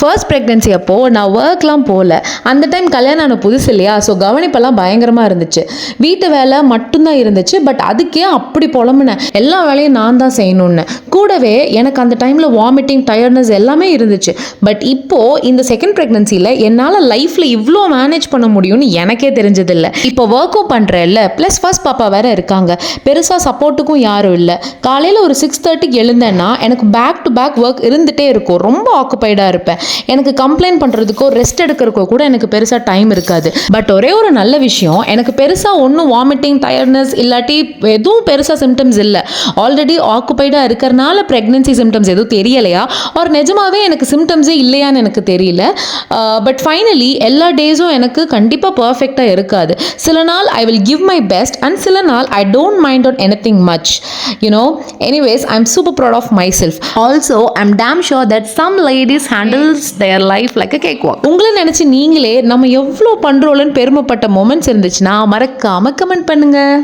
First pregnancy அப்போது நான் ஒர்க்லாம் போகல. அந்த டைம் கல்யாணம் ஆன புதுசு இல்லையா, ஸோ கவனிப்பெல்லாம் பயங்கரமாக இருந்துச்சு. வீட்டு வேலை மட்டும்தான் இருந்துச்சு. பட் அதுக்கே அப்படி புலம்புனேன், எல்லா வேலையும் நான் தான் செய்யணும்னு. கூடவே எனக்கு அந்த டைமில் வாமிட்டிங், டயர்ட்னஸ் எல்லாமே இருந்துச்சு. பட் இப்போது இந்த செகண்ட் ப்ரெக்னென்சியில் என்னால் லைஃப்பில் இவ்வளோ மேனேஜ் பண்ண முடியும்னு எனக்கே தெரிஞ்சதில்லை. இப்போ ஒர்க்கும் பண்ணுறேன்ல, ப்ளஸ் ஃபர்ஸ்ட் பாப்பா வேறு இருக்காங்க. பெருசாக சப்போர்ட்டுக்கும் யாரும் இல்லை. காலையில் ஒரு 6:30க்கு எழுந்தேன்னா எனக்கு பேக் டு பேக் ஒர்க் இருந்துகிட்டே இருக்கும். ரொம்ப ஆக்குப்பைடாக இருப்பேன். எனக்கு கம்ப்ளைண்ட் பண்ணுறதுக்கோ ரெஸ்ட் எடுக்கிறதுக்கோ கூட எனக்கு பெருசாக டைம் இருக்காது. பட் ஒரே ஒரு நல்ல விஷயம், எனக்கு பெருசாக ஒன்றும் வாமிட்டிங், டயர்ட்னஸ் இல்லாட்டி எதுவும் பெருசாக சிம்டம்ஸ் இல்லை. ஆல்ரெடி ஆக்குப்பைடாக இருக்கிறனால ப்ரெக்னென்சி சிம்டம்ஸ் எதுவும் தெரியலையா, ஒரு நிஜமாவே எனக்கு சிம்டம்ஸே இல்லையான்னு எனக்கு தெரியல. பட் ஃபைனலி எல்லா டேஸும் எனக்கு கண்டிப்பாக பர்ஃபெக்டாக இருக்காது. சில நாள் I will give my best and சில நாள் I don't mind on anything much. Anyways, I'm super proud of myself. Also, I'm damn sure that some ladies handles their life like a cakewalk. உங்களை நினச்சி நீங்களே நம்ம எவ்வளோ பண்ணுறோம்னு பெருமைப்பட்ட moments இருந்துச்சுன்னா மறக்காமல் கமெண்ட் பண்ணுங்கள்.